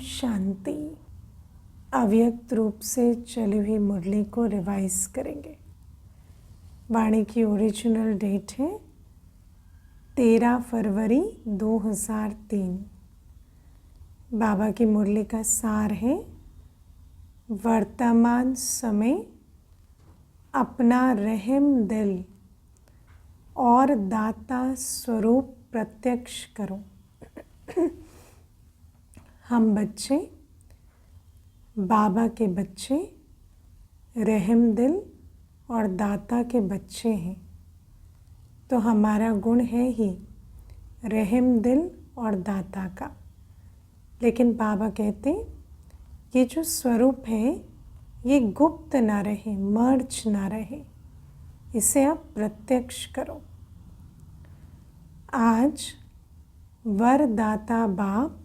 शांति। अव्यक्त रूप से चली हुई मुरली को रिवाइज करेंगे। वाणी की ओरिजिनल डेट है 13 फरवरी 2003। बाबा की मुरली का सार है, वर्तमान समय अपना रहम दिल और दाता स्वरूप प्रत्यक्ष करो। हम बच्चे बाबा के बच्चे, रहम दिल और दाता के बच्चे हैं। तो हमारा गुण है ही रहम दिल और दाता का। लेकिन बाबा कहते ये जो स्वरूप है ये गुप्त ना रहे, मर्ज ना रहे, इसे आप प्रत्यक्ष करो। आज वरदाता बाप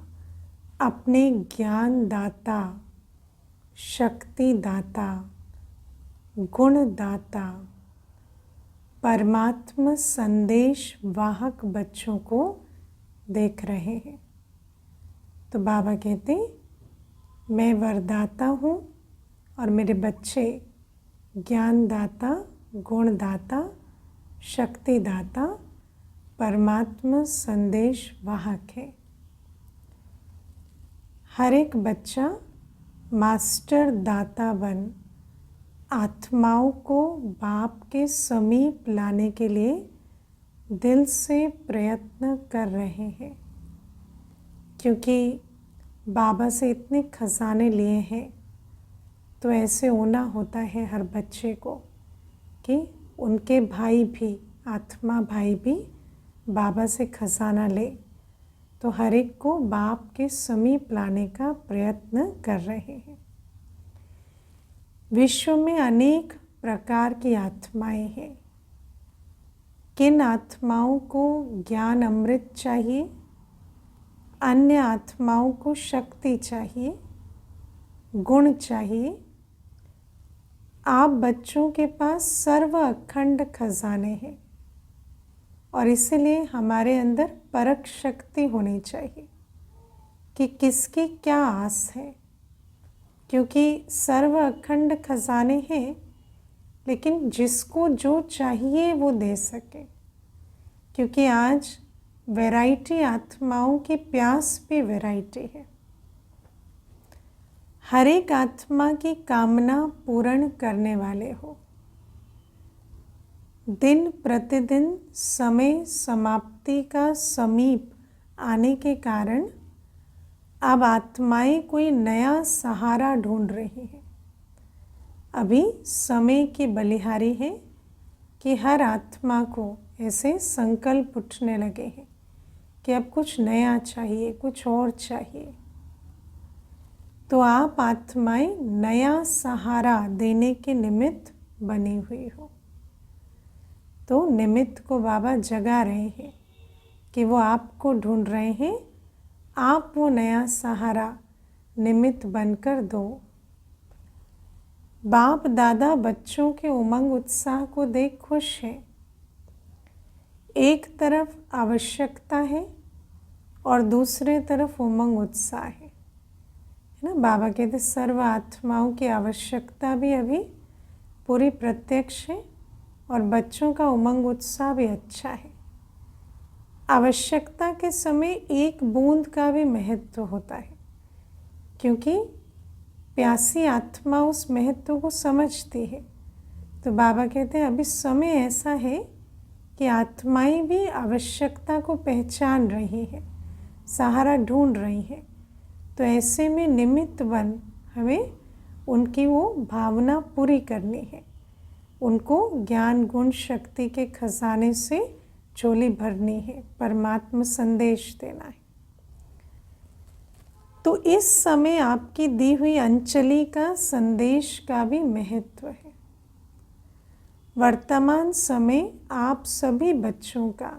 अपने ज्ञान दाता, शक्ति दाता, गुण दाता, परमात्मा संदेश वाहक बच्चों को देख रहे हैं। तो बाबा कहते मैं वरदाता हूँ और मेरे बच्चे ज्ञान दाता, गुण दाता, शक्ति दाता, परमात्मा संदेश वाहक है। हर एक बच्चा मास्टर दाता बन आत्माओं को बाप के समीप लाने के लिए दिल से प्रयत्न कर रहे हैं, क्योंकि बाबा से इतने खजाने लिए हैं। तो ऐसे होना होता है हर बच्चे को कि उनके भाई भी, आत्मा भाई भी बाबा से खजाना ले। तो हर एक को बाप के समीप लाने का प्रयत्न कर रहे हैं। विश्व में अनेक प्रकार की आत्माएं हैं। किन आत्माओं को ज्ञान अमृत चाहिए, अन्य आत्माओं को शक्ति चाहिए, गुण चाहिए। आप बच्चों के पास सर्व अखंड खजाने हैं और इसलिए हमारे अंदर परख शक्ति होनी चाहिए कि किसकी क्या आस है, क्योंकि सर्व अखंड खजाने हैं, लेकिन जिसको जो चाहिए वो दे सके। क्योंकि आज वैरायटी आत्माओं की प्यास भी वैरायटी है। हर एक आत्मा की कामना पूर्ण करने वाले हो। दिन प्रतिदिन समय समाप्ति का समीप आने के कारण अब आत्माएं कोई नया सहारा ढूंढ रही हैं। अभी समय की बलिहारी है कि हर आत्मा को ऐसे संकल्प उठने लगे हैं कि अब कुछ नया चाहिए, कुछ और चाहिए। तो आप आत्माएं नया सहारा देने के निमित्त बनी हुई हो। तो निमित्त को बाबा जगा रहे हैं कि वो आपको ढूंढ रहे हैं। आप वो नया सहारा निमित्त बनकर दो। बाप दादा बच्चों के उमंग उत्साह को देख खुश हैं। एक तरफ आवश्यकता है और दूसरे तरफ उमंग उत्साह है ना। बाबा कहते सर्व आत्माओं की आवश्यकता भी अभी पूरी प्रत्यक्ष है और बच्चों का उमंग उत्साह भी अच्छा है। आवश्यकता के समय एक बूंद का भी महत्व होता है, क्योंकि प्यासी आत्मा उस महत्व को समझती है। तो बाबा कहते हैं अभी समय ऐसा है कि आत्माएं भी आवश्यकता को पहचान रही है, सहारा ढूंढ रही है। तो ऐसे में निमित्त बन हमें उनकी वो भावना पूरी करनी है। उनको ज्ञान गुण शक्ति के खजाने से झोली भरनी है, परमात्मा संदेश देना है। तो इस समय आपकी दी हुई अंजलि का संदेश का भी महत्व है। वर्तमान समय आप सभी बच्चों का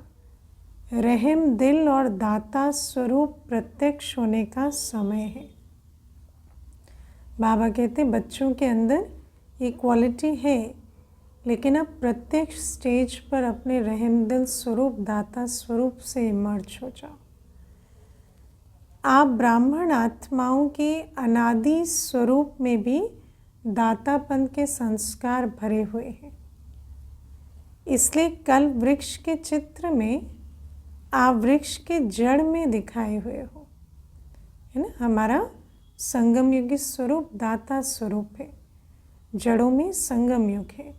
रहम दिल और दाता स्वरूप प्रत्यक्ष होने का समय है। बाबा कहते बच्चों के अंदर ये क्वालिटी है, लेकिन अब प्रत्येक स्टेज पर अपने रहम दिल स्वरूप दाता स्वरूप से इमर्ज हो जाओ। आप ब्राह्मण आत्माओं के अनादि स्वरूप में भी दातापन के संस्कार भरे हुए हैं। इसलिए कल वृक्ष के चित्र में आप वृक्ष के जड़ में दिखाए हुए हो, है ना। हमारा संगम युगी स्वरूप दाता स्वरूप है, जड़ों में संगम युग है।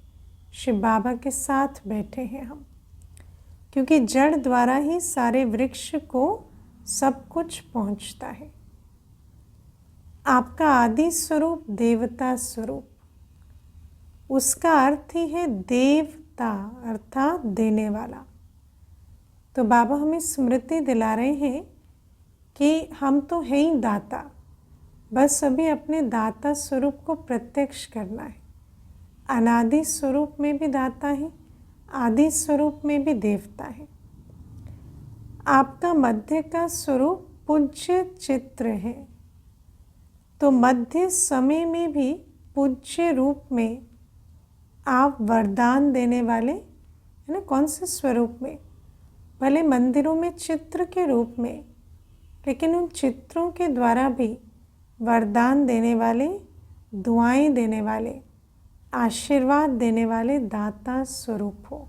शिव बाबा के साथ बैठे हैं हम, क्योंकि जड़ द्वारा ही सारे वृक्ष को सब कुछ पहुंचता है। आपका आदि स्वरूप देवता स्वरूप, उसका अर्थ ही है देवता, अर्थात देने वाला। तो बाबा हमें स्मृति दिला रहे हैं कि हम तो हैं ही दाता, बस अभी अपने दाता स्वरूप को प्रत्यक्ष करना है। अनादि स्वरूप में भी दाता है, आदि स्वरूप में भी देवता है। आपका मध्य का स्वरूप पूज्य चित्र है, तो मध्य समय में भी पूज्य रूप में आप वरदान देने वाले, है ना। कौन से स्वरूप में? भले मंदिरों में चित्र के रूप में, लेकिन उन चित्रों के द्वारा भी वरदान देने वाले, दुआएं देने वाले, आशीर्वाद देने वाले दाता स्वरूप हो।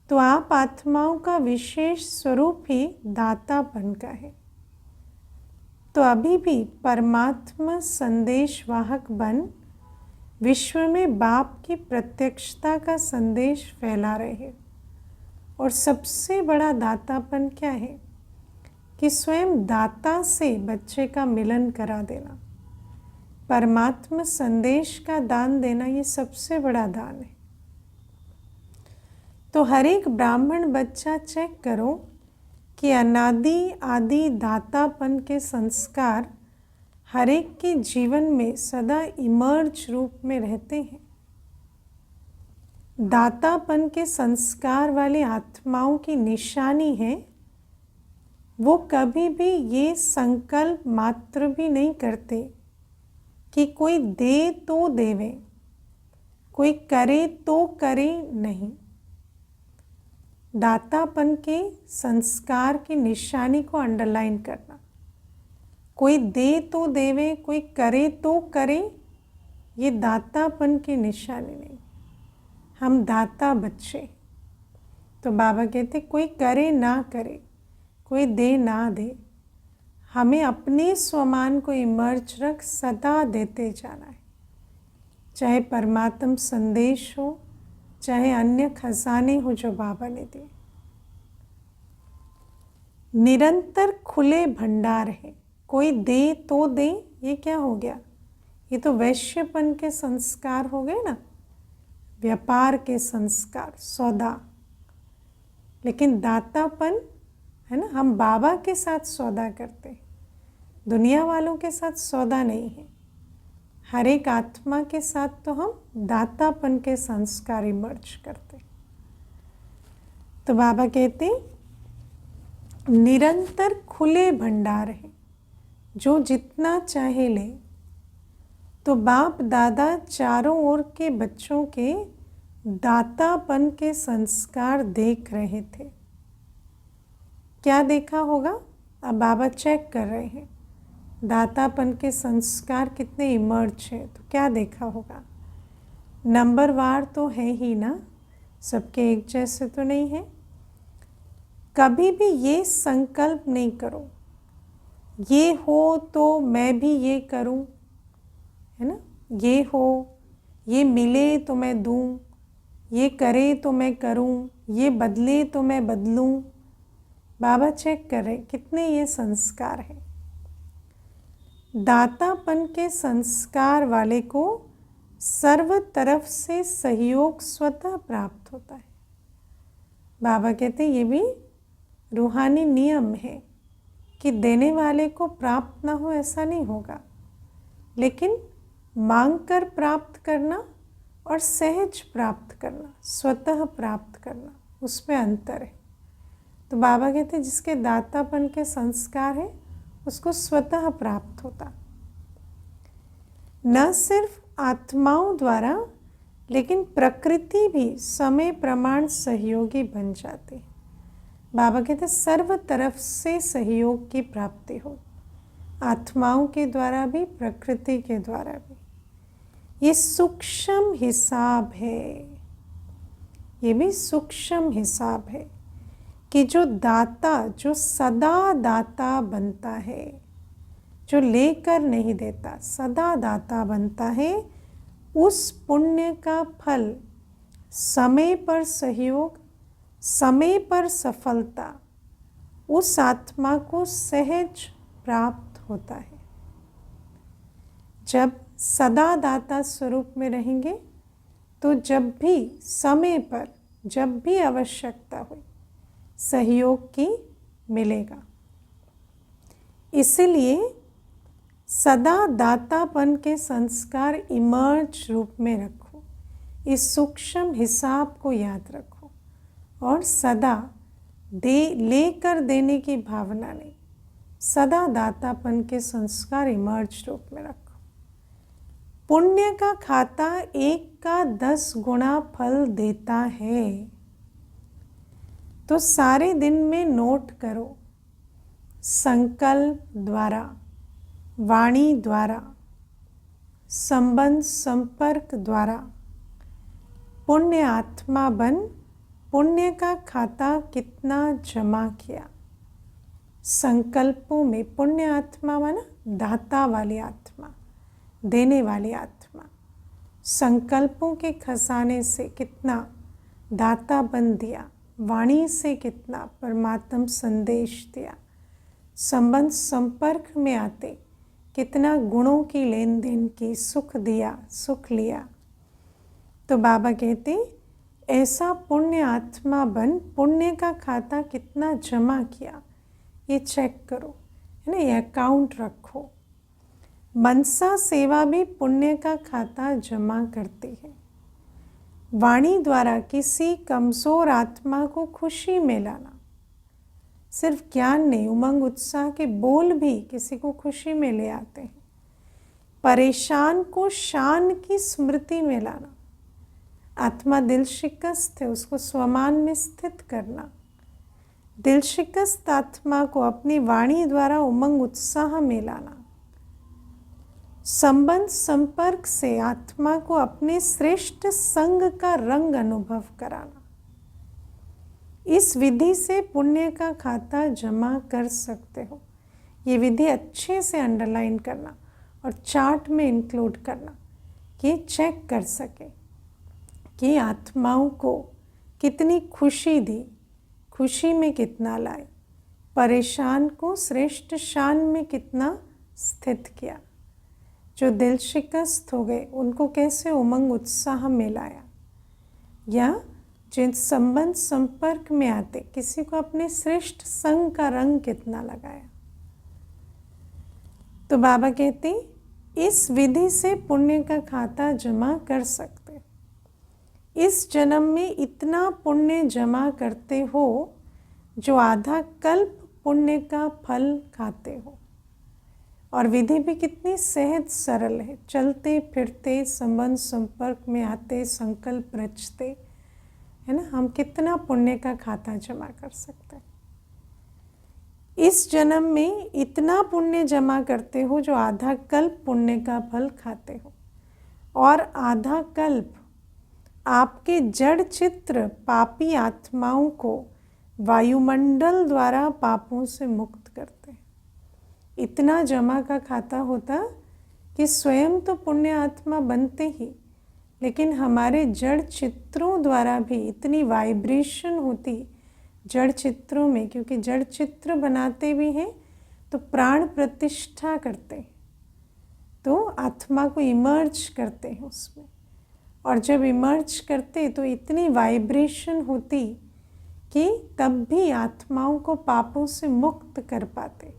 तो आप आत्माओं का विशेष स्वरूप ही दातापन का है। तो अभी भी परमात्मा संदेशवाहक बन विश्व में बाप की प्रत्यक्षता का संदेश फैला रहे हैं। और सबसे बड़ा दातापन क्या है कि स्वयं दाता से बच्चे का मिलन करा देना, परमात्मा संदेश का दान देना, ये सबसे बड़ा दान है। तो हर एक ब्राह्मण बच्चा चेक करो कि अनादि आदि दातापन के संस्कार हर एक के जीवन में सदा इमर्ज रूप में रहते हैं। दातापन के संस्कार वाली आत्माओं की निशानी है, वो कभी भी ये संकल्प मात्र भी नहीं करते कि कोई दे तो देवे, कोई करे तो करे नहीं। दातापन के संस्कार की निशानी को अंडरलाइन करना, कोई दे तो देवे, कोई करे तो करे, ये दातापन की निशानी नहीं। हम दाता बच्चे। तो बाबा कहते कोई करे ना करे, कोई दे ना दे, हमें अपने स्वमान को इमर्ज रख सदा देते जाना है। चाहे परमात्म संदेश हो, चाहे अन्य खजाने हो जो बाबा ने दिए। निरंतर खुले भंडार है, कोई दे तो दे, ये क्या हो गया? ये तो वैश्यपन के संस्कार हो गए ना, व्यापार के संस्कार, सौदा। लेकिन दातापन है ना, हम बाबा के साथ सौदा करते हैं, दुनिया वालों के साथ सौदा नहीं है। हर एक आत्मा के साथ तो हम दातापन के संस्कार इमर्ज करते। तो बाबा कहते निरंतर खुले भंडार है, जो जितना चाहे ले। तो बाप दादा चारों ओर के बच्चों के दातापन के संस्कार देख रहे थे। क्या देखा होगा? अब बाबा चेक कर रहे हैं दातापन के संस्कार कितने इमर्ज हैं। तो क्या देखा होगा? नंबरवार तो है ही ना, सबके एक जैसे तो नहीं है। कभी भी ये संकल्प नहीं करो ये हो तो मैं भी ये करूं, है ना, ये हो, ये मिले तो मैं दूं, ये करे तो मैं करूं, ये बदले तो मैं बदलूं। बाबा चेक कर रहे कितने ये संस्कार हैं। दातापन के संस्कार वाले को सर्व तरफ से सहयोग स्वतः प्राप्त होता है। बाबा कहते ये भी रूहानी नियम है कि देने वाले को प्राप्त ना हो ऐसा नहीं होगा, लेकिन मांगकर प्राप्त करना और सहज प्राप्त करना, स्वतः प्राप्त करना, उसमें अंतर है। तो बाबा कहते जिसके दातापन के संस्कार है उसको स्वतः प्राप्त होता। न सिर्फ आत्माओं द्वारा, लेकिन प्रकृति भी समय प्रमाण सहयोगी बन जाती है। बाबा कहते सर्व तरफ से सहयोग की प्राप्ति हो, आत्माओं के द्वारा भी, प्रकृति के द्वारा भी। ये सूक्ष्म हिसाब है, ये भी सूक्ष्म हिसाब है कि जो दाता, जो सदा दाता बनता है, जो लेकर नहीं देता, सदा दाता बनता है, उस पुण्य का फल समय पर सहयोग, समय पर सफलता उस आत्मा को सहज प्राप्त होता है। जब सदा दाता स्वरूप में रहेंगे तो जब भी समय पर, जब भी आवश्यकता हुई, सहयोग की मिलेगा। इसलिए सदा दातापन के संस्कार इमर्ज रूप में रखो, इस सूक्ष्म हिसाब को याद रखो और सदा लेकर देने की भावना नहीं, सदा दातापन के संस्कार इमर्ज रूप में रखो। पुण्य का खाता 1 का 10 गुना फल देता है, तो सारे दिन में नोट करो, संकल्प द्वारा, वाणी द्वारा, संबंध संपर्क द्वारा पुण्य आत्मा बन पुण्य का खाता कितना जमा किया। संकल्पों में पुण्य आत्मा माना दाता वाली आत्मा, देने वाली आत्मा, संकल्पों के खजाने से कितना दाता बन दिया, वाणी से कितना परमात्म संदेश दिया, संबंध संपर्क में आते कितना गुणों की लेन देन की, सुख दिया, सुख लिया। तो बाबा कहते ऐसा पुण्य आत्मा बन पुण्य का खाता कितना जमा किया, ये चेक करो, है ना, ये अकाउंट रखो। मनसा सेवा भी पुण्य का खाता जमा करती है। वाणी द्वारा किसी कमज़ोर आत्मा को खुशी में लाना, सिर्फ ज्ञान नहीं, उमंग उत्साह के बोल भी किसी को खुशी में ले आते हैं। परेशान को शान की स्मृति में लाना, आत्मा दिल शिकस्त है, उसको स्वमान में स्थित करना। दिल शिकस्त आत्मा को अपनी वाणी द्वारा उमंग उत्साह में लाना। संबंध संपर्क से आत्मा को अपने श्रेष्ठ संग का रंग अनुभव कराना। इस विधि से पुण्य का खाता जमा कर सकते हो। ये विधि अच्छे से अंडरलाइन करना और चार्ट में इंक्लूड करना कि चेक कर सके कि आत्माओं को कितनी खुशी दी, खुशी में कितना लाए, परेशान को श्रेष्ठ शान में कितना स्थित किया, जो दिल शिकस्त हो गए उनको कैसे उमंग उत्साह में लाया, या जिन संबंध संपर्क में आते किसी को अपने श्रेष्ठ संग का रंग कितना लगाया। तो बाबा कहते इस विधि से पुण्य का खाता जमा कर सकते। इस जन्म में इतना पुण्य जमा करते हो जो आधा कल्प पुण्य का फल खाते हो। और विधि भी कितनी सहज सरल है, चलते फिरते संबंध संपर्क में आते, संकल्प रचते, है ना, हम कितना पुण्य का खाता जमा कर सकते हैं। इस जन्म में इतना पुण्य जमा करते हो जो आधा कल्प पुण्य का फल खाते हो, और आधा कल्प आपके जड़ चित्र पापी आत्माओं को वायुमंडल द्वारा पापों से मुक्त करते हैं। इतना जमा का खाता होता कि स्वयं तो पुण्य आत्मा बनते ही, लेकिन हमारे जड़ चित्रों द्वारा भी इतनी वाइब्रेशन होती जड़ चित्रों में, क्योंकि जड़ चित्र बनाते भी हैं तो प्राण प्रतिष्ठा करते हैं, तो आत्मा को इमर्ज करते हैं उसमें, और जब इमर्ज करते तो इतनी वाइब्रेशन होती कि तब भी आत्माओं को पापों से मुक्त कर पाते,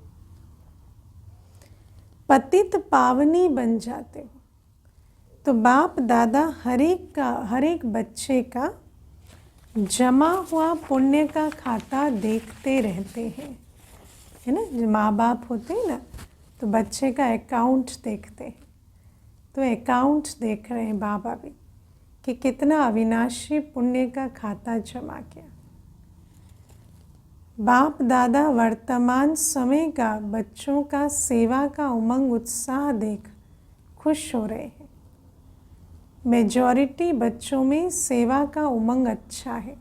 पतित पावनी बन जाते हो। तो बाप दादा हर एक बच्चे का जमा हुआ पुण्य का खाता देखते रहते हैं, है ना। जो माँ बाप होते हैं ना, तो बच्चे का अकाउंट देखते हैं, तो अकाउंट देख रहे हैं बाबा भी कि कितना अविनाशी पुण्य का खाता जमा किया। बाप दादा वर्तमान समय का बच्चों का सेवा का उमंग उत्साह देख खुश हो रहे हैं। मेजॉरिटी बच्चों में सेवा का उमंग अच्छा है।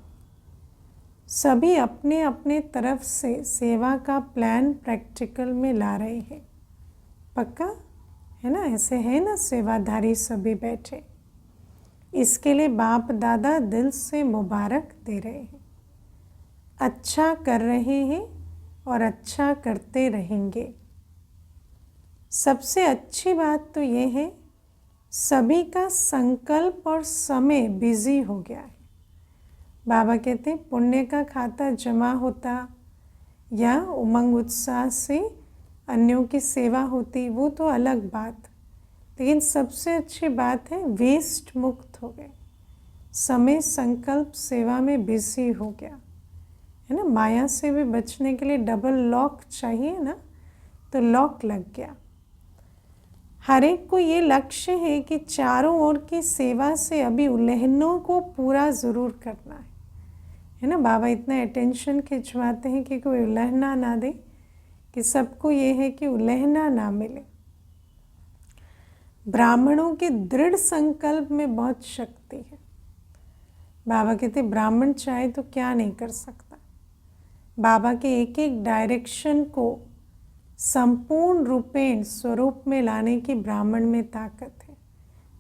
सभी अपने अपने तरफ से सेवा का प्लान प्रैक्टिकल में ला रहे हैं। पक्का है ना? ऐसे है ना सेवाधारी सभी बैठे। इसके लिए बाप दादा दिल से मुबारक दे रहे हैं। अच्छा कर रहे हैं और अच्छा करते रहेंगे। सबसे अच्छी बात तो ये है सभी का संकल्प और समय बिजी हो गया है। बाबा कहते हैं पुण्य का खाता जमा होता या उमंग उत्साह से अन्यों की सेवा होती वो तो अलग बात, लेकिन सबसे अच्छी बात है वेस्ट मुक्त हो गए। समय संकल्प सेवा में बिजी हो गया है ना। माया से भी बचने के लिए डबल लॉक चाहिए ना, तो लॉक लग गया। हर एक को ये लक्ष्य है कि चारों ओर की सेवा से अभी उल्लंघनों को पूरा ज़रूर करना है ना। बाबा इतना अटेंशन खिंचवाते हैं कि कोई उल्लंघना ना दे, कि सबको ये है कि उल्लंघना ना मिले। ब्राह्मणों के दृढ़ संकल्प में बहुत शक्ति है। बाबा कहते ब्राह्मण चाहे तो क्या नहीं कर सकता। बाबा के एक एक डायरेक्शन को संपूर्ण रूपेण स्वरूप में लाने की ब्राह्मण में ताकत है।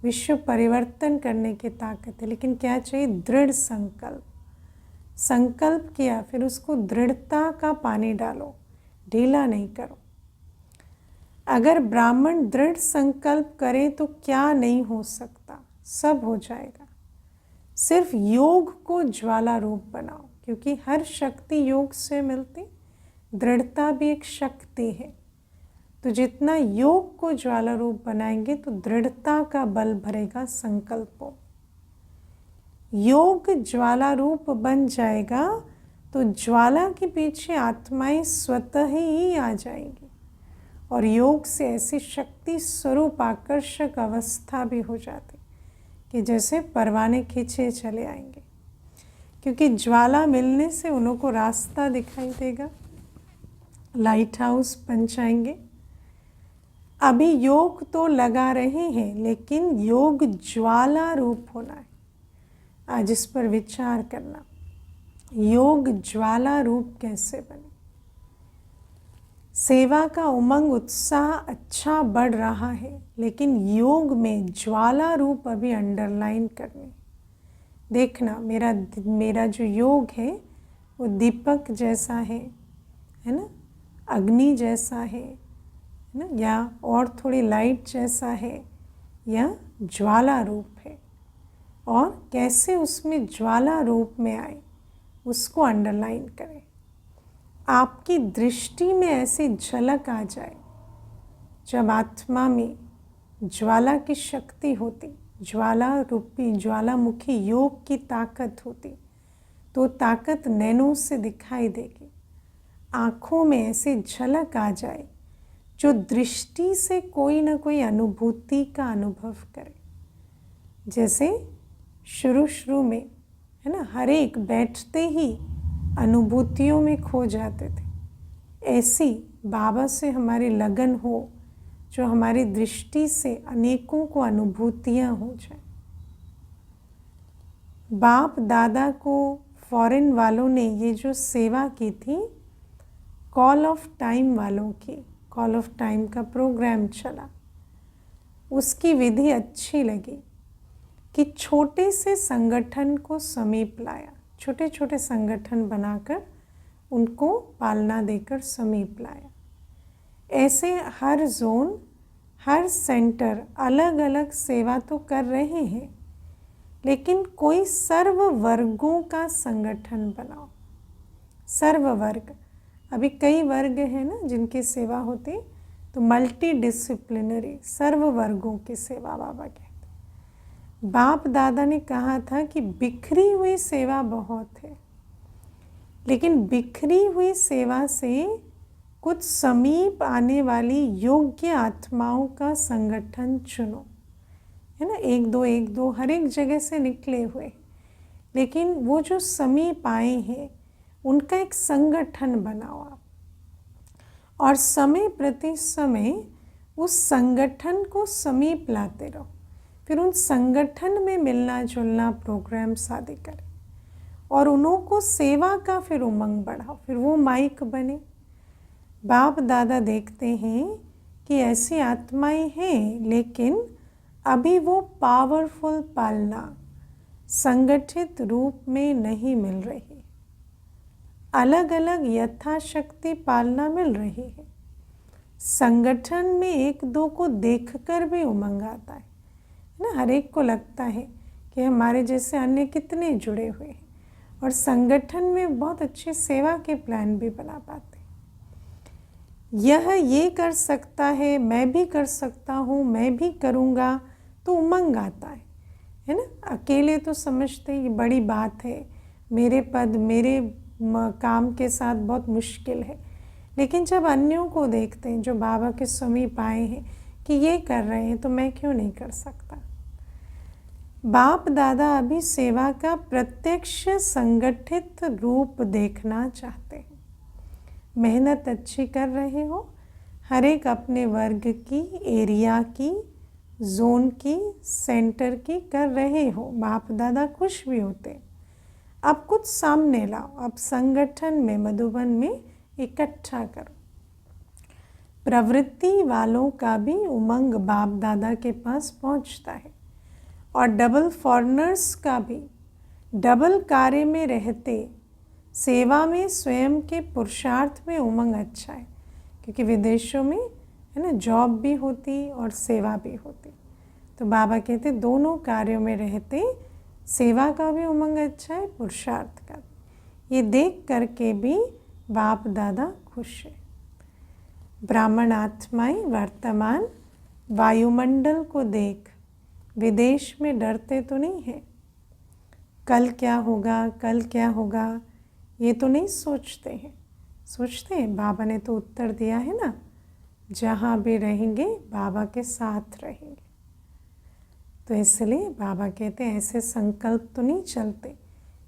विश्व परिवर्तन करने की ताकत है, लेकिन क्या चाहिए? दृढ़ संकल्प। संकल्प किया फिर उसको दृढ़ता का पानी डालो, ढीला नहीं करो। अगर ब्राह्मण दृढ़ संकल्प करे तो क्या नहीं हो सकता, सब हो जाएगा। सिर्फ योग को ज्वाला रूप बनाओ, क्योंकि हर शक्ति योग से मिलती, दृढ़ता भी एक शक्ति है। तो जितना योग को ज्वाला रूप बनाएंगे तो दृढ़ता का बल भरेगा संकल्पों। योग ज्वाला रूप बन जाएगा तो ज्वाला के पीछे आत्माएं स्वतः ही आ जाएंगी और योग से ऐसी शक्ति स्वरूप आकर्षक अवस्था भी हो जाती कि जैसे परवाने खींचे चले आएंगे, क्योंकि ज्वाला मिलने से उन्हों को रास्ता दिखाई देगा, लाइट हाउस बन जाएंगे। अभी योग तो लगा रहे हैं, लेकिन योग ज्वाला रूप होना है। आज इस पर विचार करना, योग ज्वाला रूप कैसे बने। सेवा का उमंग उत्साह अच्छा बढ़ रहा है, लेकिन योग में ज्वाला रूप अभी अंडरलाइन करने। देखना मेरा जो योग है वो दीपक जैसा है ना, अग्नि जैसा है ना, या और थोड़ी लाइट जैसा है, या ज्वाला रूप है। और कैसे उसमें ज्वाला रूप में आए उसको अंडरलाइन करें। आपकी दृष्टि में ऐसी झलक आ जाए, जब आत्मा में ज्वाला की शक्ति होती, ज्वाला रूपी ज्वालामुखी योग की ताकत होती, तो ताकत नैनों से दिखाई देगी। आँखों में ऐसी झलक आ जाए जो दृष्टि से कोई ना कोई अनुभूति का अनुभव करे। जैसे शुरू में है ना, हर एक बैठते ही अनुभूतियों में खो जाते थे, ऐसी बाबा से हमारी लगन हो जो हमारी दृष्टि से अनेकों को अनुभूतियाँ हो जाए। बाप दादा को फॉरेन वालों ने ये जो सेवा की थी, कॉल ऑफ टाइम वालों की, कॉल ऑफ टाइम का प्रोग्राम चला, उसकी विधि अच्छी लगी कि छोटे से संगठन को समीप लाया। छोटे छोटे संगठन बनाकर उनको पालना देकर समीप लाया। ऐसे हर जोन, हर सेंटर अलग अलग सेवा तो कर रहे हैं, लेकिन कोई सर्व वर्गों का संगठन बनाओ। सर्व वर्ग, अभी कई वर्ग हैं ना जिनकी सेवा होती, तो मल्टी डिसिप्लिनरी सर्व वर्गों की सेवा बाबा कहते। बाप दादा ने कहा था कि बिखरी हुई सेवा बहुत है, लेकिन बिखरी हुई सेवा से कुछ समीप आने वाली योग्य आत्माओं का संगठन चुनो, है ना। एक दो हर एक जगह से निकले हुए, लेकिन वो जो समीप आए हैं उनका एक संगठन बनाओ आप, और समय प्रति समय उस संगठन को समीप लाते रहो। फिर उन संगठन में मिलना जुलना प्रोग्राम्स आदि करें और उन्हों को सेवा का फिर उमंग बढ़ाओ, फिर वो माइक बने। बाप दादा देखते हैं कि ऐसी आत्माएं हैं, लेकिन अभी वो पावरफुल पालना संगठित रूप में नहीं मिल रही, अलग अलग यथाशक्ति पालना मिल रही है। संगठन में एक दो को देखकर भी उमंग आता है ना। हर एक को लगता है कि हमारे जैसे अन्य कितने जुड़े हुए हैं, और संगठन में बहुत अच्छी सेवा के प्लान भी बना पाते हैं। यह ये कर सकता है, मैं भी कर सकता हूँ, मैं भी करूँगा, तो उमंग आता है ना। अकेले तो समझते ये बड़ी बात है, मेरे पद मेरे काम के साथ बहुत मुश्किल है, लेकिन जब अन्यों को देखते हैं जो बाबा के समीप आए हैं कि ये कर रहे हैं, तो मैं क्यों नहीं कर सकता। बाप दादा अभी सेवा का प्रत्यक्ष संगठित रूप देखना चाहते हैं। मेहनत अच्छी कर रहे हो, हर एक अपने वर्ग की, एरिया की, जोन की, सेंटर की कर रहे हो, बाप दादा खुश भी होते। अब कुछ सामने लाओ, अब संगठन में, मधुबन में इकट्ठा करो। प्रवृत्ति वालों का भी उमंग बाप दादा के पास पहुंचता है, और डबल फॉरनर्स का भी डबल कार्य में रहते सेवा में स्वयं के पुरुषार्थ में उमंग अच्छा है, क्योंकि विदेशों में है ना जॉब भी होती और सेवा भी होती। तो बाबा कहते दोनों कार्यों में रहते सेवा का भी उमंग अच्छा है, पुरुषार्थ का। ये देख करके भी बाप दादा खुश है। ब्राह्मण आत्माएं वर्तमान वायुमंडल को देख विदेश में डरते तो नहीं है, कल क्या होगा, कल क्या होगा, ये तो नहीं सोचते हैं। सोचते हैं बाबा ने तो उत्तर दिया है ना, जहाँ भी रहेंगे बाबा के साथ रहेंगे। तो इसलिए बाबा कहते हैं ऐसे संकल्प तो नहीं चलते,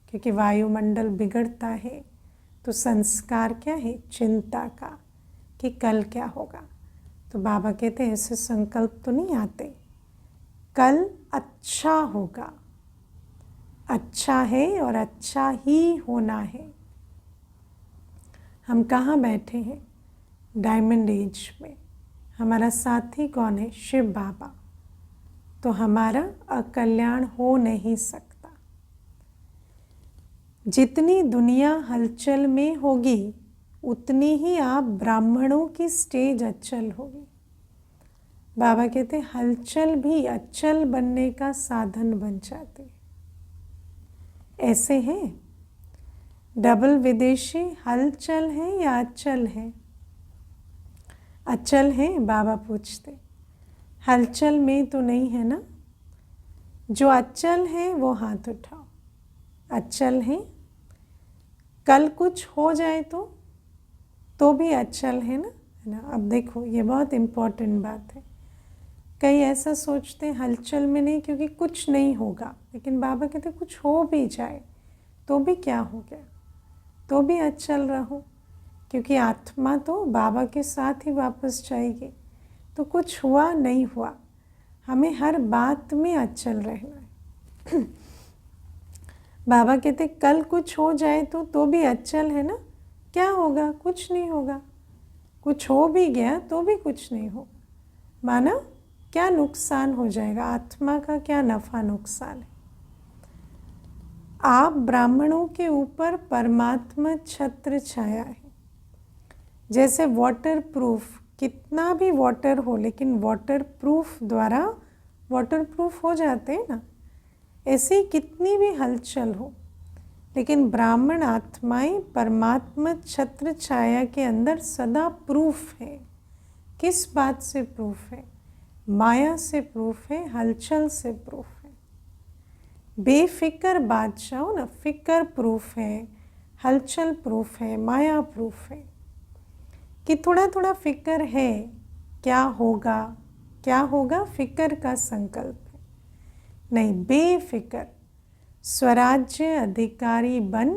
क्योंकि वायुमंडल बिगड़ता है तो संस्कार क्या है, चिंता का, कि कल क्या होगा। तो बाबा कहते हैं ऐसे संकल्प तो नहीं आते, कल अच्छा होगा, अच्छा है और अच्छा ही होना है। हम कहाँ बैठे हैं, डायमंड एज में। हमारा साथी कौन है, शिव बाबा। तो हमारा अकल्याण हो नहीं सकता। जितनी दुनिया हलचल में होगी उतनी ही आप ब्राह्मणों की स्टेज अचल होगी। बाबा कहते हलचल भी अचल बनने का साधन बन जाती। ऐसे हैं डबल विदेशी, हलचल है या अचल है? अचल है, बाबा पूछते। हलचल में तो नहीं है ना। जो अचल है वो हाथ उठाओ। अचल है, कल कुछ हो जाए तो भी अचल है ना। अब देखो ये बहुत इम्पोर्टेंट बात है। कई ऐसा सोचते हैं हलचल में नहीं, क्योंकि कुछ नहीं होगा, लेकिन बाबा कहते कुछ हो भी जाए तो भी क्या हो गया, तो भी अचल रहो, क्योंकि आत्मा तो बाबा के साथ ही वापस जाएगी। तो कुछ हुआ नहीं हुआ, हमें हर बात में अचल रहना है। बाबा कहते कल कुछ हो जाए तो भी अचल है ना। क्या होगा, कुछ नहीं होगा। कुछ हो भी गया तो भी कुछ नहीं होगा। माना क्या नुकसान हो जाएगा, आत्मा का क्या नफ़ा नुकसान है। आप ब्राह्मणों के ऊपर परमात्मा छत्र छाया है। जैसे वाटर प्रूफ, कितना भी वाटर हो लेकिन वाटर प्रूफ द्वारा वाटर प्रूफ हो जाते हैं ना, ऐसे ही कितनी भी हलचल हो, लेकिन ब्राह्मण आत्माएं परमात्मा छत्र छाया के अंदर सदा प्रूफ है। किस बात से प्रूफ है? माया से प्रूफ है, हलचल से प्रूफ है। बेफिक्र बादशाह हो ना, फिक्र प्रूफ है, हलचल प्रूफ है, माया प्रूफ है। कि थोड़ा थोड़ा फिक्र है, क्या होगा क्या होगा, फिक्र का संकल्प है। नहीं, बेफिक्र स्वराज्य अधिकारी बन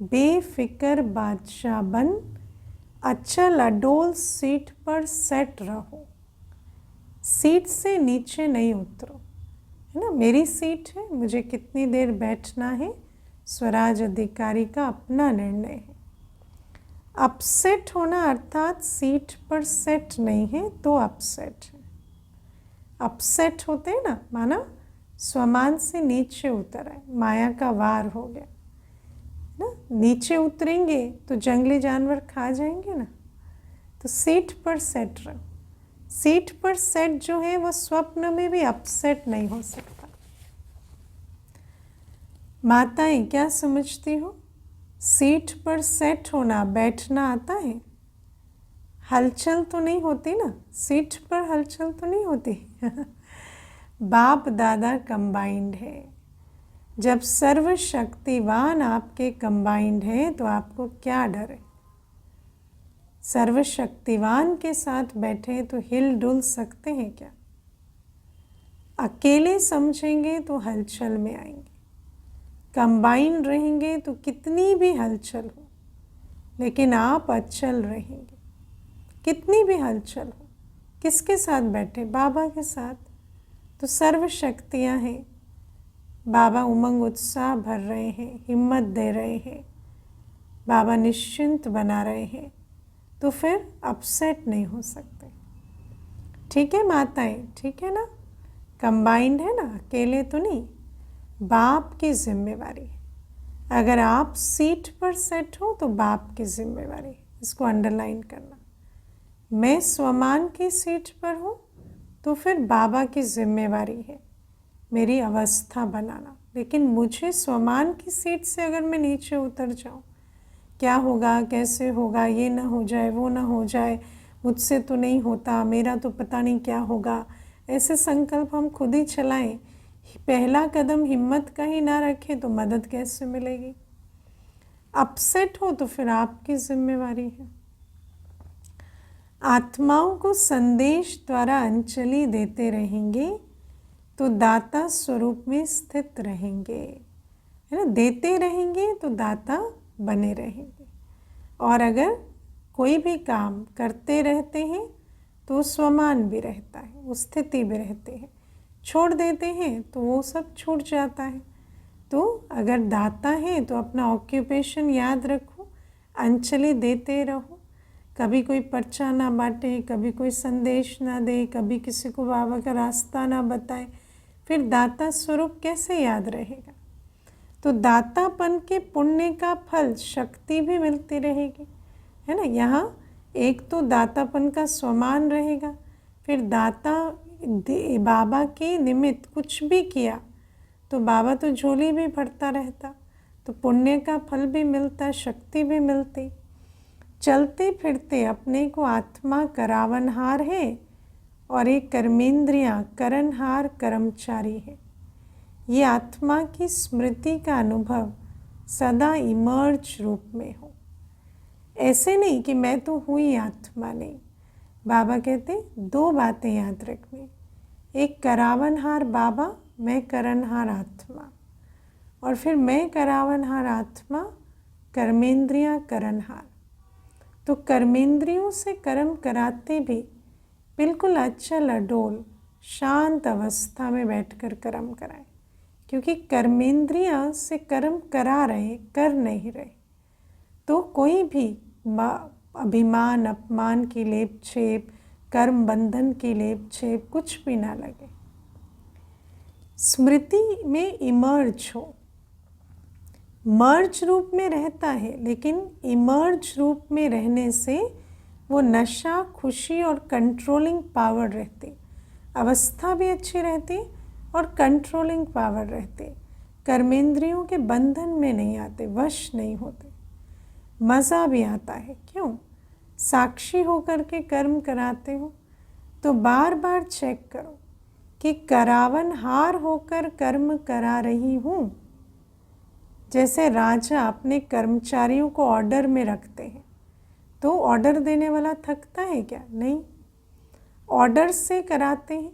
बेफिक्र बादशाह बन, अचल अडोल सीट पर सेट रहो। सीट से नीचे नहीं उतरो, है ना। मेरी सीट है, मुझे कितनी देर बैठना है स्वराज अधिकारी का अपना निर्णय है। अपसेट होना अर्थात सीट पर सेट नहीं है तो अपसेट है। अपसेट होते हैं ना, माना स्वमान से नीचे उतर आए, माया का वार हो गया ना। नीचे उतरेंगे तो जंगली जानवर खा जाएंगे ना। तो सीट पर सेट रहो। सीट पर सेट जो है वो स्वप्न में भी अपसेट नहीं हो सकता। माताएं क्या समझती हो, सीट पर सेट होना, बैठना आता है? हलचल तो नहीं होती ना, सीट पर हलचल तो नहीं होती। बाप दादा कंबाइंड है। जब सर्वशक्तिवान आपके कंबाइंड है तो आपको क्या डर है? सर्वशक्तिवान के साथ बैठे तो हिल डुल सकते हैं क्या? अकेले समझेंगे तो हलचल में आएंगे, कंबाइंड रहेंगे तो कितनी भी हलचल हो लेकिन आप अचल रहेंगे। कितनी भी हलचल हो, किसके साथ बैठे? बाबा के साथ। तो सर्व शक्तियाँ हैं, बाबा उमंग उत्साह भर रहे हैं, हिम्मत दे रहे हैं, बाबा निश्चिंत बना रहे हैं, तो फिर अपसेट नहीं हो सकते। ठीक है माताएं, ठीक है ना। कंबाइंड है ना, अकेले तो नहीं। बाप की जिम्मेवारी है। अगर आप सीट पर सेट हो तो बाप की जिम्मेवारी है, इसको अंडरलाइन करना। मैं स्वमान की सीट पर हूँ तो फिर बाबा की जिम्मेवारी है मेरी अवस्था बनाना। लेकिन मुझे स्वमान की सीट से अगर मैं नीचे उतर जाऊँ, क्या होगा, कैसे होगा, ये ना हो जाए, वो ना हो जाए, मुझसे तो नहीं होता, मेरा तो पता नहीं क्या होगा, ऐसे संकल्प हम खुद ही चलाएं, पहला कदम हिम्मत का ही ना रखें तो मदद कैसे मिलेगी? अपसेट हो तो फिर आपकी जिम्मेवारी है। आत्माओं को संदेश द्वारा अंजलि देते रहेंगे तो दाता स्वरूप में स्थित रहेंगे, है ना। देते रहेंगे तो दाता बने रहेंगे। और अगर कोई भी काम करते रहते हैं तो स्वमान भी रहता है, वो स्थिति भी रहते हैं। छोड़ देते हैं तो वो सब छूट जाता है। तो अगर दाता है तो अपना ऑक्यूपेशन याद रखो, अंजलि देते रहो। कभी कोई पर्चा ना बांटे, कभी कोई संदेश ना दे, कभी किसी को बाबा का रास्ता ना बताए, फिर दाता स्वरूप कैसे याद रहेगा? तो दातापन के पुण्य का फल शक्ति भी मिलती रहेगी, है ना। यहाँ एक तो दातापन का स्वमान रहेगा, फिर दाता बाबा के निमित्त कुछ भी किया तो बाबा तो झोली भी भरता रहता, तो पुण्य का फल भी मिलता, शक्ति भी मिलती। चलते फिरते अपने को आत्मा करावनहार है और एक कर्मेंद्रियाँ करनहार कर्मचारी है। ये आत्मा की स्मृति का अनुभव सदा इमर्ज रूप में हो। ऐसे नहीं कि मैं तो हुई आत्मा, नहीं। बाबा कहते दो बातें याद रखनी, एक करावनहार बाबा, मैं करनहार आत्मा, और फिर मैं करावनहार आत्मा, कर्मेंद्रियाँ करनहार। तो कर्मेंद्रियों से कर्म कराते भी बिल्कुल अचल अडोल शांत अवस्था में बैठकर कर्म कराएं, क्योंकि कर्मेंद्रियाँ से कर्म करा रहे, कर नहीं रहे। तो कोई भी अभिमान अपमान की लेप छेप, कर्म बंधन की लेप छेप कुछ भी ना लगे। स्मृति में इमर्ज हो, मर्ज रूप में रहता है, लेकिन इमर्ज रूप में रहने से वो नशा, खुशी और कंट्रोलिंग पावर रहती, अवस्था भी अच्छी रहती और कंट्रोलिंग पावर रहती। कर्मेंद्रियों के बंधन में नहीं आते, वश नहीं होते। मज़ा भी आता है, क्यों? साक्षी होकर के कर्म कराते हो तो बार बार चेक करो कि करावनहार होकर कर्म करा रही हूँ। जैसे राजा अपने कर्मचारियों को ऑर्डर में रखते हैं, तो ऑर्डर देने वाला थकता है क्या? नहीं, ऑर्डर से कराते हैं।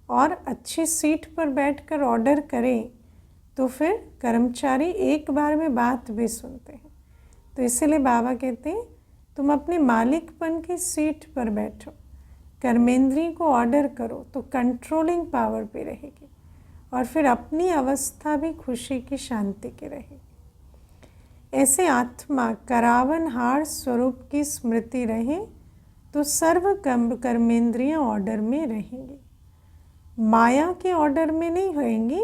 और अच्छी सीट पर बैठकर ऑर्डर करें तो फिर कर्मचारी एक बार में बात भी सुनते हैं। तो इसीलिए बाबा कहते हैं तुम अपने मालिकपन की सीट पर बैठो, कर्मेंद्रिय को ऑर्डर करो तो कंट्रोलिंग पावर पे रहेगी और फिर अपनी अवस्था भी खुशी की शांति की रहेगी। ऐसे आत्मा करावनहार स्वरूप की स्मृति रहे तो सर्व कर्मेंद्रियां ऑर्डर में रहेंगी, माया के ऑर्डर में नहीं रहेंगी,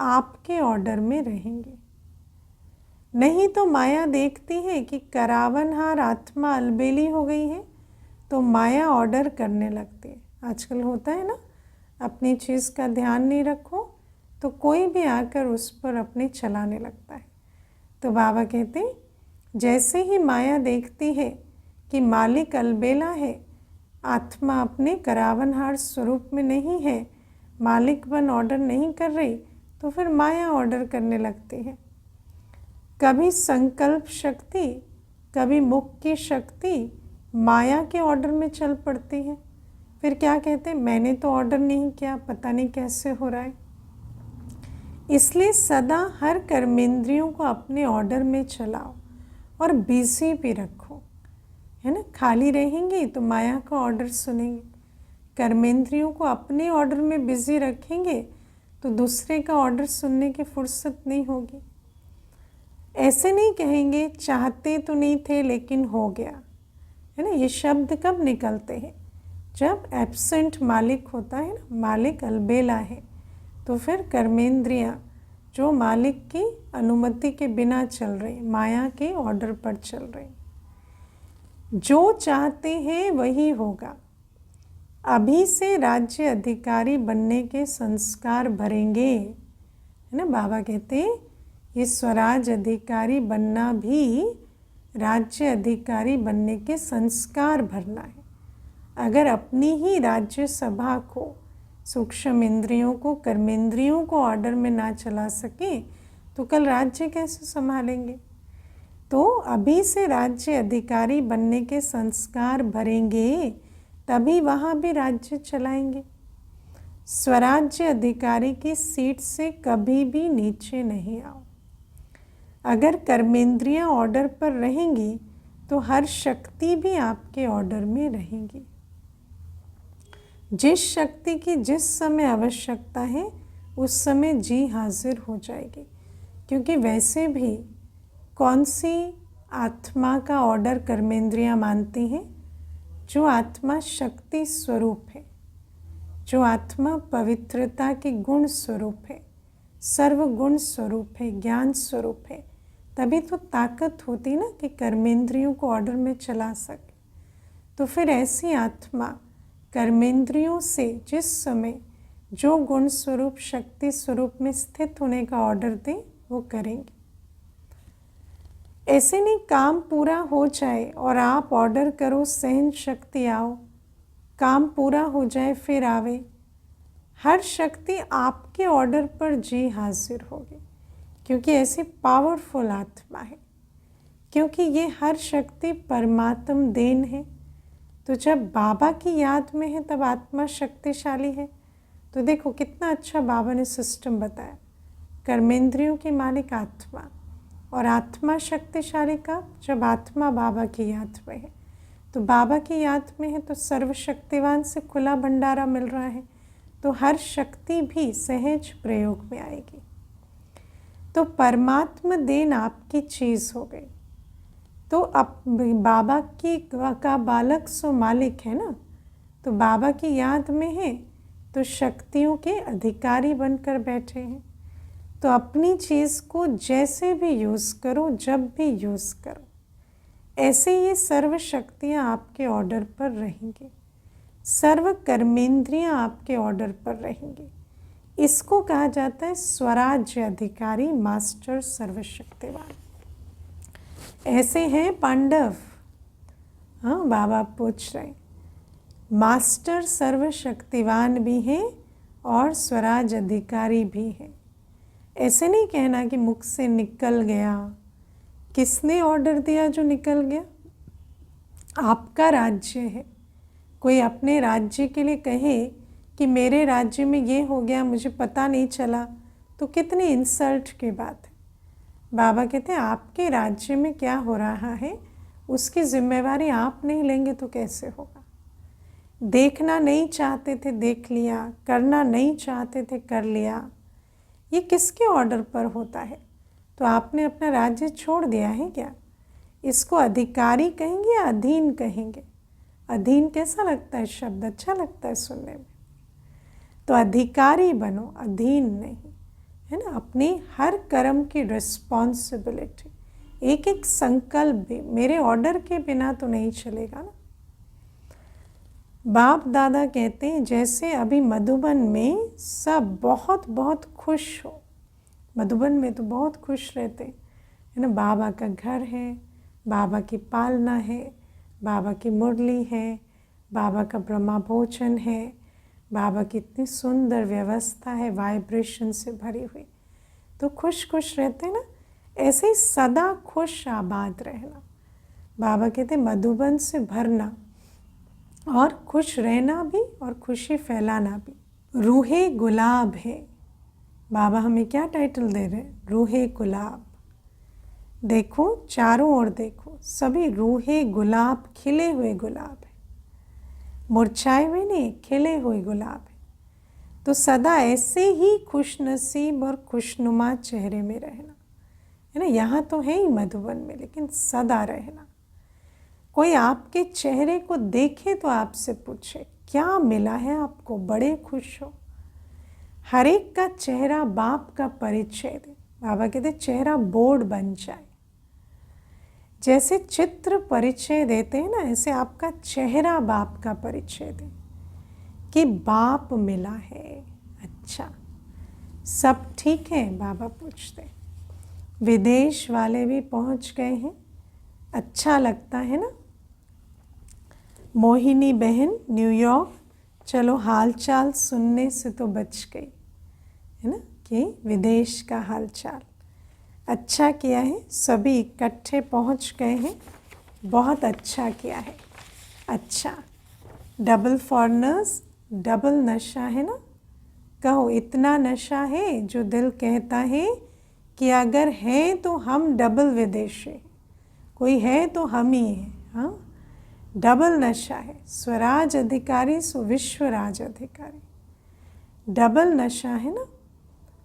आपके ऑर्डर में रहेंगी। नहीं तो माया देखती है कि करावनहार आत्मा अलबेली हो गई है तो माया ऑर्डर करने लगती है। आजकल होता है ना, अपनी चीज़ का ध्यान नहीं रखो तो कोई भी आकर उस पर अपने चलाने लगता है। तो बाबा कहते जैसे ही माया देखती है कि मालिक अलबेला है, आत्मा अपने करावनहार स्वरूप में नहीं है, मालिक बन ऑर्डर नहीं कर रही, तो फिर माया ऑर्डर करने लगती है। कभी संकल्प शक्ति, कभी मुख की शक्ति माया के ऑर्डर में चल पड़ती है। फिर क्या कहते हैं, मैंने तो ऑर्डर नहीं किया, पता नहीं कैसे हो रहा है। इसलिए सदा हर कर्मेंद्रियों को अपने ऑर्डर में चलाओ और बिजी भी रखो, है ना। खाली रहेंगी तो माया का ऑर्डर सुनेंगे, कर्मेंद्रियों को अपने ऑर्डर में बिजी रखेंगे तो दूसरे का ऑर्डर सुनने की फुर्सत नहीं होगी। ऐसे नहीं कहेंगे चाहते तो नहीं थे लेकिन हो गया, है ना। ये शब्द कब निकलते हैं, जब एब्सेंट मालिक होता है ना, मालिक अलबेला है, तो फिर कर्मेंद्रियां जो मालिक की अनुमति के बिना चल रही, माया के ऑर्डर पर चल रही। जो चाहते हैं वही होगा। अभी से राज्य अधिकारी बनने के संस्कार भरेंगे, है ना। बाबा कहते हैं ये स्वराज अधिकारी बनना भी राज्य अधिकारी बनने के संस्कार भरना है। अगर अपनी ही राज्य सभा को, सूक्ष्म इंद्रियों को, कर्मेंद्रियों को ऑर्डर में ना चला सके तो कल राज्य कैसे संभालेंगे। तो अभी से राज्य अधिकारी बनने के संस्कार भरेंगे, तभी वहाँ भी राज्य चलाएंगे। स्वराज्य अधिकारी की सीट से कभी भी नीचे नहीं आओ। अगर कर्मेंद्रियां ऑर्डर पर रहेंगी तो हर शक्ति भी आपके ऑर्डर में रहेगी। जिस शक्ति की जिस समय आवश्यकता है उस समय जी हाजिर हो जाएगी, क्योंकि वैसे भी कौन सी आत्मा का ऑर्डर कर्मेंद्रियां मानती हैं, जो आत्मा शक्ति स्वरूप है, जो आत्मा पवित्रता की गुण स्वरूप है, सर्वगुण स्वरूप है, ज्ञान स्वरूप है। तभी तो ताकत होती ना कि कर्मेंद्रियों को ऑर्डर में चला सके। तो फिर ऐसी आत्मा कर्मेंद्रियों से जिस समय जो गुण स्वरूप, शक्ति स्वरूप में स्थित होने का ऑर्डर दे वो करेंगे। ऐसे नहीं काम पूरा हो जाए और आप ऑर्डर करो सहन शक्ति आओ, काम पूरा हो जाए फिर आवे। हर शक्ति आपके ऑर्डर पर जी हाजिर होगी, क्योंकि ऐसी पावरफुल आत्मा है, क्योंकि ये हर शक्ति परमात्म देन है। तो जब बाबा की याद में है तब आत्मा शक्तिशाली है। तो देखो कितना अच्छा बाबा ने सिस्टम बताया। कर्मेंद्रियों की मालिक आत्मा, और आत्मा शक्तिशाली का जब आत्मा बाबा की याद में है। तो बाबा की याद में है तो सर्वशक्तिवान से खुला भंडारा मिल रहा है, तो हर शक्ति भी सहज प्रयोग में आएगी। तो परमात्मा देन आपकी चीज़ हो गई। तो अब बाबा की का बालक सो मालिक है ना, तो बाबा की याद में है तो शक्तियों के अधिकारी बनकर बैठे हैं। तो अपनी चीज़ को जैसे भी यूज़ करो, जब भी यूज़ करो, ऐसे ये सर्व शक्तियाँ आपके ऑर्डर पर रहेंगी, सर्व कर्मेंद्रियाँ आपके ऑर्डर पर रहेंगी। इसको कहा जाता है स्वराज्य अधिकारी, मास्टर सर्वशक्तिवान। ऐसे हैं पांडव। हाँ, बाबा पूछ रहे, मास्टर सर्वशक्तिवान भी हैं और स्वराज अधिकारी भी हैं। ऐसे नहीं कहना कि मुख से निकल गया। किसने ऑर्डर दिया जो निकल गया? आपका राज्य है। कोई अपने राज्य के लिए कहे कि मेरे राज्य में ये हो गया, मुझे पता नहीं चला, तो कितनी इंसल्ट की बात है। बाबा कहते हैं आपके राज्य में क्या हो रहा है उसकी जिम्मेवारी आप नहीं लेंगे तो कैसे होगा। देखना नहीं चाहते थे देख लिया, करना नहीं चाहते थे कर लिया, ये किसके ऑर्डर पर होता है? तो आपने अपना राज्य छोड़ दिया है क्या? इसको अधिकारी कहेंगे या अधीन कहेंगे? अधीन कैसा लगता है शब्द? अच्छा लगता है सुनने में। तो अधिकारी बनो, अधीन नहीं, है ना। अपनी हर कर्म की रिस्पॉन्सिबिलिटी, एक एक संकल्प भी मेरे ऑर्डर के बिना तो नहीं चलेगा ना। बाप दादा कहते हैं जैसे अभी मधुबन में सब बहुत बहुत खुश हो, मधुबन में तो बहुत खुश रहते हैं, है ना। बाबा का घर है, बाबा की पालना है, बाबा की मुरली है, बाबा का ब्रह्मा भोजन है, बाबा की इतनी सुंदर व्यवस्था है वाइब्रेशन से भरी हुई, तो खुश खुश रहते हैं ना। ऐसे ही सदा खुश आबाद रहना। बाबा कहते मधुबन से भरना और खुश रहना भी और खुशी फैलाना भी। रूहे गुलाब है, बाबा हमें क्या टाइटल दे रहे हैं? रूहे गुलाब। देखो चारों ओर देखो, सभी रूहे गुलाब, खिले हुए गुलाब है, मुरझाए हुए नहीं, खिले हुए गुलाब है। तो सदा ऐसे ही खुश नसीब और खुशनुमा चेहरे में रहना, है ना। यहाँ तो है ही मधुबन में, लेकिन सदा रहना। कोई आपके चेहरे को देखे तो आपसे पूछे क्या मिला है आपको, बड़े खुश हो। हर एक का चेहरा बाप का परिचय दे। बाबा कहते चेहरा बोर्ड बन जाए, जैसे चित्र परिचय देते हैं ना, ऐसे आपका चेहरा बाप का परिचय दे कि बाप मिला है। अच्छा, सब ठीक है? बाबा पूछते। विदेश वाले भी पहुंच गए हैं, अच्छा लगता है ना। मोहिनी बहन न्यूयॉर्क, चलो हालचाल सुनने से तो बच गई, है ना, कि विदेश का हालचाल। अच्छा किया है, सभी इकट्ठे पहुंच गए हैं, बहुत अच्छा किया है। अच्छा, डबल फॉरनर्स, डबल नशा है ना। कहो इतना नशा है जो दिल कहता है कि अगर है तो हम डबल विदेशी, कोई है तो हम ही हैं। हाँ, डबल नशा है, स्वराज अधिकारी सो विश्व राज अधिकारी। डबल नशा है ना,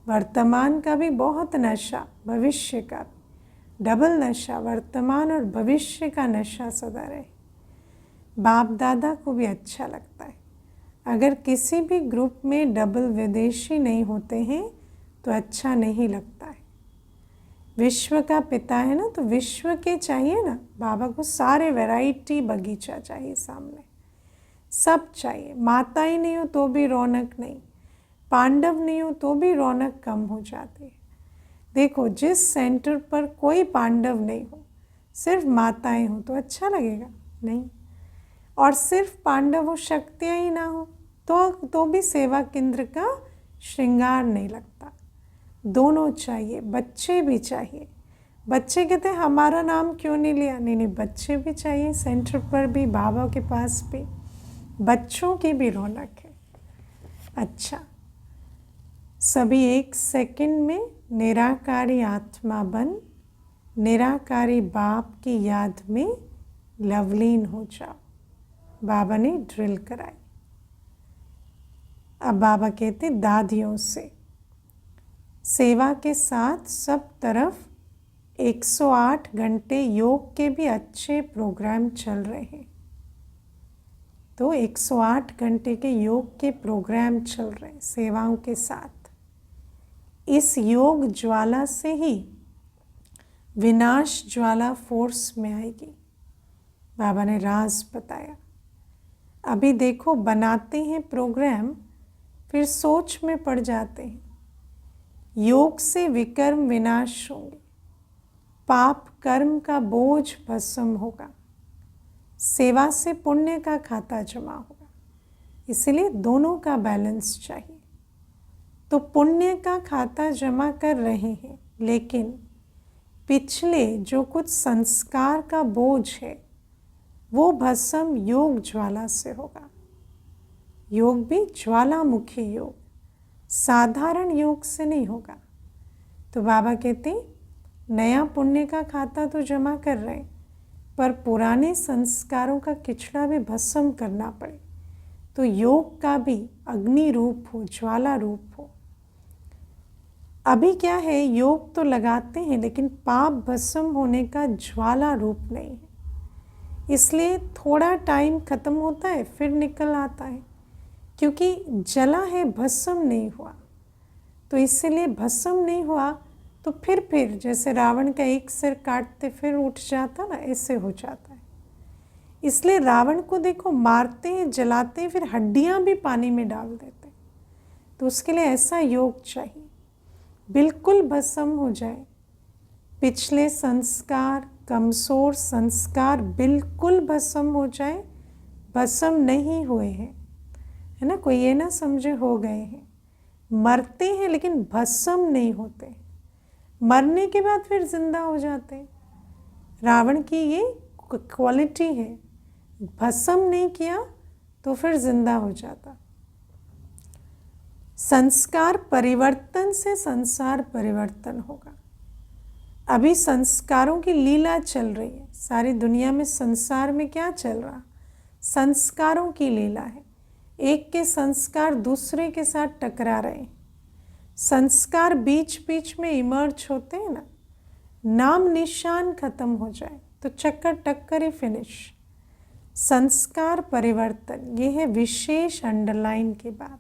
वर्तमान का भी बहुत नशा, भविष्य का भी डबल नशा, वर्तमान और भविष्य का नशा सदा रहे। बाप दादा को भी अच्छा लगता है। अगर किसी भी ग्रुप में डबल विदेशी नहीं होते हैं तो अच्छा नहीं लगता है। विश्व का पिता है ना, तो विश्व के चाहिए ना, बाबा को सारे वैरायटी बगीचा चाहिए, सामने सब चाहिए। माता ही नहीं हो तो भी रौनक नहीं, पांडव नहीं हो तो भी रौनक कम हो जाती है। देखो जिस सेंटर पर कोई पांडव नहीं हो, सिर्फ माताएं हो तो अच्छा लगेगा नहीं, और सिर्फ पांडव हो, शक्तियाँ ही ना हो तो भी सेवा केंद्र का श्रृंगार नहीं लगता। दोनों चाहिए, बच्चे भी चाहिए। बच्चे कहते हैं हमारा नाम क्यों नहीं लिया? नहीं नहीं, बच्चे भी चाहिए सेंटर पर भी, बाबा के पास भी बच्चों की भी रौनक है। अच्छा, सभी एक सेकंड में निराकारी आत्मा बन निराकारी बाप की याद में लवलीन हो जाओ। बाबा ने ड्रिल कराई। अब बाबा कहते दादियों से सेवा के साथ सब तरफ 108 घंटे योग के भी अच्छे प्रोग्राम चल रहे हैं। तो 108 घंटे के योग के प्रोग्राम चल रहे हैं सेवाओं के साथ। इस योग ज्वाला से ही विनाश ज्वाला फोर्स में आएगी। बाबा ने राज बताया। अभी देखो बनाते हैं प्रोग्राम, फिर सोच में पड़ जाते हैं। योग से विकर्म विनाश होंगे, पाप कर्म का बोझ भस्म होगा, सेवा से पुण्य का खाता जमा होगा। इसलिए दोनों का बैलेंस चाहिए। तो पुण्य का खाता जमा कर रहे हैं, लेकिन पिछले जो कुछ संस्कार का बोझ है वो भस्म योग ज्वाला से होगा। योग भी ज्वालामुखी योग, साधारण योग से नहीं होगा। तो बाबा कहते नया पुण्य का खाता तो जमा कर रहे हैं, पर पुराने संस्कारों का किचड़ा भी भस्म करना पड़े तो योग का भी अग्नि रूप हो, ज्वाला रूप हो। अभी क्या है, योग तो लगाते हैं लेकिन पाप भस्म होने का ज्वाला रूप नहीं है, इसलिए थोड़ा टाइम खत्म होता है फिर निकल आता है, क्योंकि जला है, भस्म नहीं हुआ। तो इसलिए भस्म नहीं हुआ तो फिर जैसे रावण का एक सिर काटते फिर उठ जाता ना, ऐसे हो जाता है। इसलिए रावण को देखो, मारते हैं, जलाते हैं, फिर हड्डियां भी पानी में डाल देते हैं। तो उसके लिए ऐसा योग चाहिए, बिल्कुल भस्म हो जाए। पिछले संस्कार, कमज़ोर संस्कार बिल्कुल भस्म हो जाए। भस्म नहीं हुए हैं, है ना, कोई ये ना समझे हो गए हैं। मरते हैं लेकिन भस्म नहीं होते, मरने के बाद फिर जिंदा हो जाते हैं। रावण की ये क्वालिटी है, भस्म नहीं किया तो फिर जिंदा हो जाता। संस्कार परिवर्तन से संसार परिवर्तन होगा। अभी संस्कारों की लीला चल रही है, सारी दुनिया में संसार में क्या चल रहा, संस्कारों की लीला है। एक के संस्कार दूसरे के साथ टकरा रहे हैं। संस्कार बीच बीच में इमर्ज होते हैं ना, नाम निशान खत्म हो जाए तो चक्कर टक्कर ही फिनिश। संस्कार परिवर्तन, ये है विशेष अंडरलाइन की बात।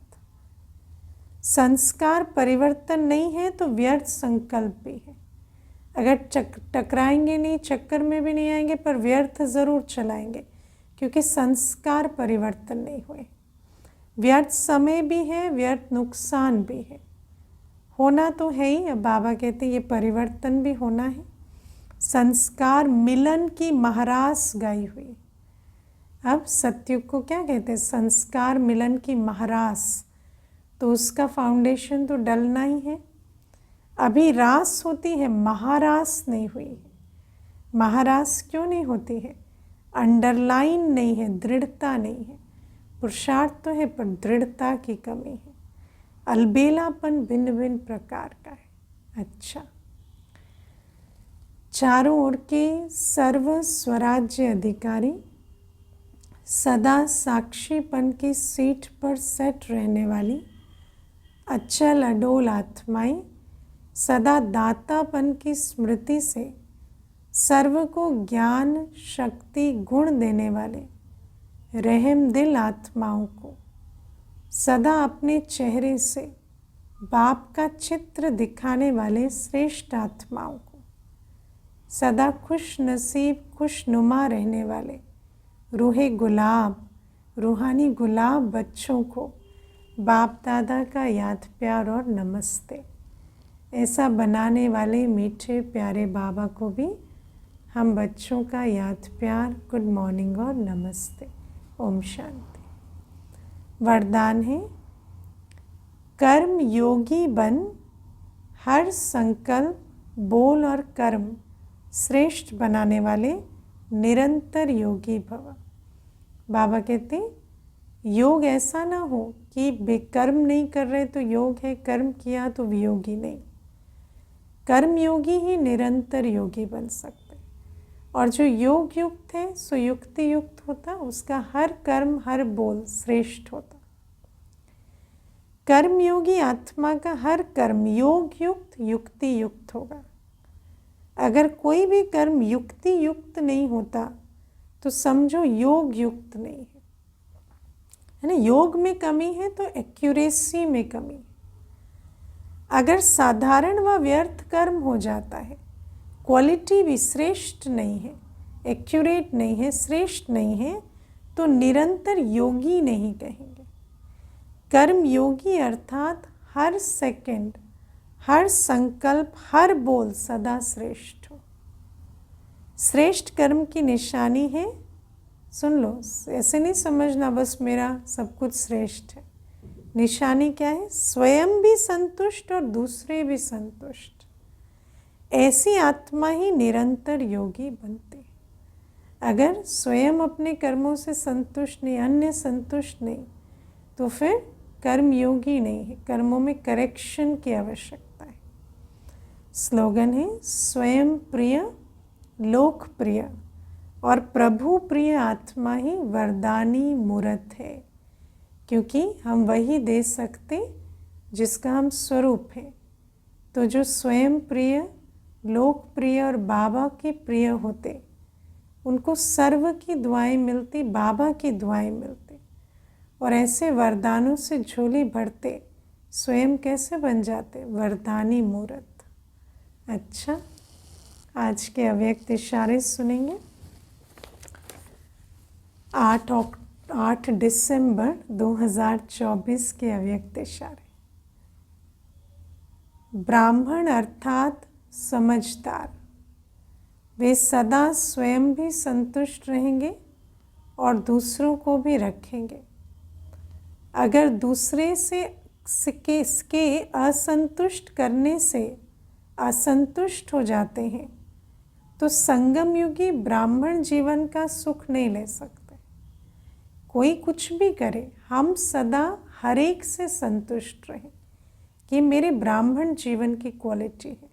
संस्कार परिवर्तन नहीं है तो व्यर्थ संकल्प भी है। अगर टकराएंगे नहीं, चक्कर में भी नहीं आएंगे, पर व्यर्थ ज़रूर चलाएंगे, क्योंकि संस्कार परिवर्तन नहीं हुए। व्यर्थ समय भी है, व्यर्थ नुकसान भी है। होना तो है ही, अब बाबा कहते हैं ये परिवर्तन भी होना है। संस्कार मिलन की महारास गाई हुई। अब सत्युग को क्या कहते हैं, संस्कार मिलन की महारास, तो उसका फाउंडेशन तो डलना ही है। अभी रास होती है, महारास नहीं हुई है। महारास क्यों नहीं होती है, अंडरलाइन नहीं है, दृढ़ता नहीं है। पुरुषार्थ तो है पर दृढ़ता की कमी है, अलबेलापन भिन्न भिन्न प्रकार का है। अच्छा, चारों ओर के सर्व स्वराज्य अधिकारी, सदा साक्षीपन की सीट पर सेट रहने वाली अचल अडोल आत्माएं, सदा दातापन की स्मृति से सर्व को ज्ञान शक्ति गुण देने वाले रहम दिल आत्माओं को, सदा अपने चेहरे से बाप का चित्र दिखाने वाले श्रेष्ठ आत्माओं को, सदा खुश नसीब खुशनुमा रहने वाले रूहे गुलाब रूहानी गुलाब बच्चों को बाप दादा का याद प्यार और नमस्ते। ऐसा बनाने वाले मीठे प्यारे बाबा को भी हम बच्चों का याद प्यार, गुड मॉर्निंग और नमस्ते। ओम शांति। वरदान है, कर्म योगी बन, हर संकल्प बोल और कर्म श्रेष्ठ बनाने वाले निरंतर योगी भव। बाबा कहते योग ऐसा ना हो कि बेकर्म नहीं कर रहे तो योग है, कर्म किया तो वियोगी नहीं। कर्म योगी ही निरंतर योगी बन सकते, और जो योग युक्त है सो युक्ति युक्त होता, उसका हर कर्म हर बोल श्रेष्ठ होता। कर्म योगी आत्मा का हर कर्म योग युक्त युक्ति युक्त होगा। अगर कोई भी कर्म युक्ति युक्त नहीं होता तो समझो योग युक्त नहीं है, है ना। योग में कमी है तो एक्यूरेसी में कमी। अगर साधारण व व्यर्थ कर्म हो जाता है, क्वालिटी भी श्रेष्ठ नहीं है, एक्यूरेट नहीं है, श्रेष्ठ नहीं है, तो निरंतर योगी नहीं कहेंगे। कर्म योगी अर्थात हर सेकंड हर संकल्प हर बोल सदा श्रेष्ठ हो। श्रेष्ठ कर्म की निशानी है, सुन लो, ऐसे नहीं समझना बस मेरा सब कुछ श्रेष्ठ है। निशानी क्या है, स्वयं भी संतुष्ट और दूसरे भी संतुष्ट। ऐसी आत्मा ही निरंतर योगी बनती है। अगर स्वयं अपने कर्मों से संतुष्ट नहीं, अन्य संतुष्ट नहीं, तो फिर कर्म योगी नहीं है, कर्मों में करेक्शन की आवश्यकता है। स्लोगन है स्वयं प्रिय, लोकप्रिय और प्रभु प्रिय आत्मा ही वरदानी मूर्त है, क्योंकि हम वही दे सकते जिसका हम स्वरूप हैं। तो जो स्वयं प्रिय, लोकप्रिय और बाबा के प्रिय होते, उनको सर्व की दुआएं मिलती, बाबा की दुआएं मिलती, और ऐसे वरदानों से झोली भरते स्वयं कैसे बन जाते? वरदानी मूर्त। अच्छा, आज के अव्यक्त इशारे सुनेंगे। 8 दिसंबर 2024 के अव्यक्त इशारे। ब्राह्मण अर्थात समझदार, वे सदा स्वयं भी संतुष्ट रहेंगे और दूसरों को भी रखेंगे। अगर दूसरे से इसके असंतुष्ट करने से असंतुष्ट हो जाते हैं तो संगम युगी ब्राह्मण जीवन का सुख नहीं ले सकते। कोई कुछ भी करे, हम सदा हर एक से संतुष्ट रहें, ये मेरे ब्राह्मण जीवन की क्वालिटी है।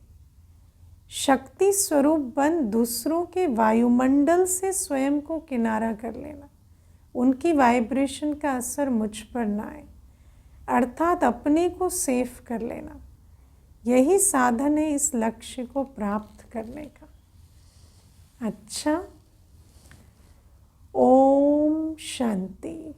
शक्ति स्वरूप बन दूसरों के वायुमंडल से स्वयं को किनारा कर लेना, उनकी वाइब्रेशन का असर मुझ पर ना आए, अर्थात अपने को सेफ कर लेना। यही साधन है इस लक्ष्य को प्राप्त करने का। अच्छा, ओम शांति।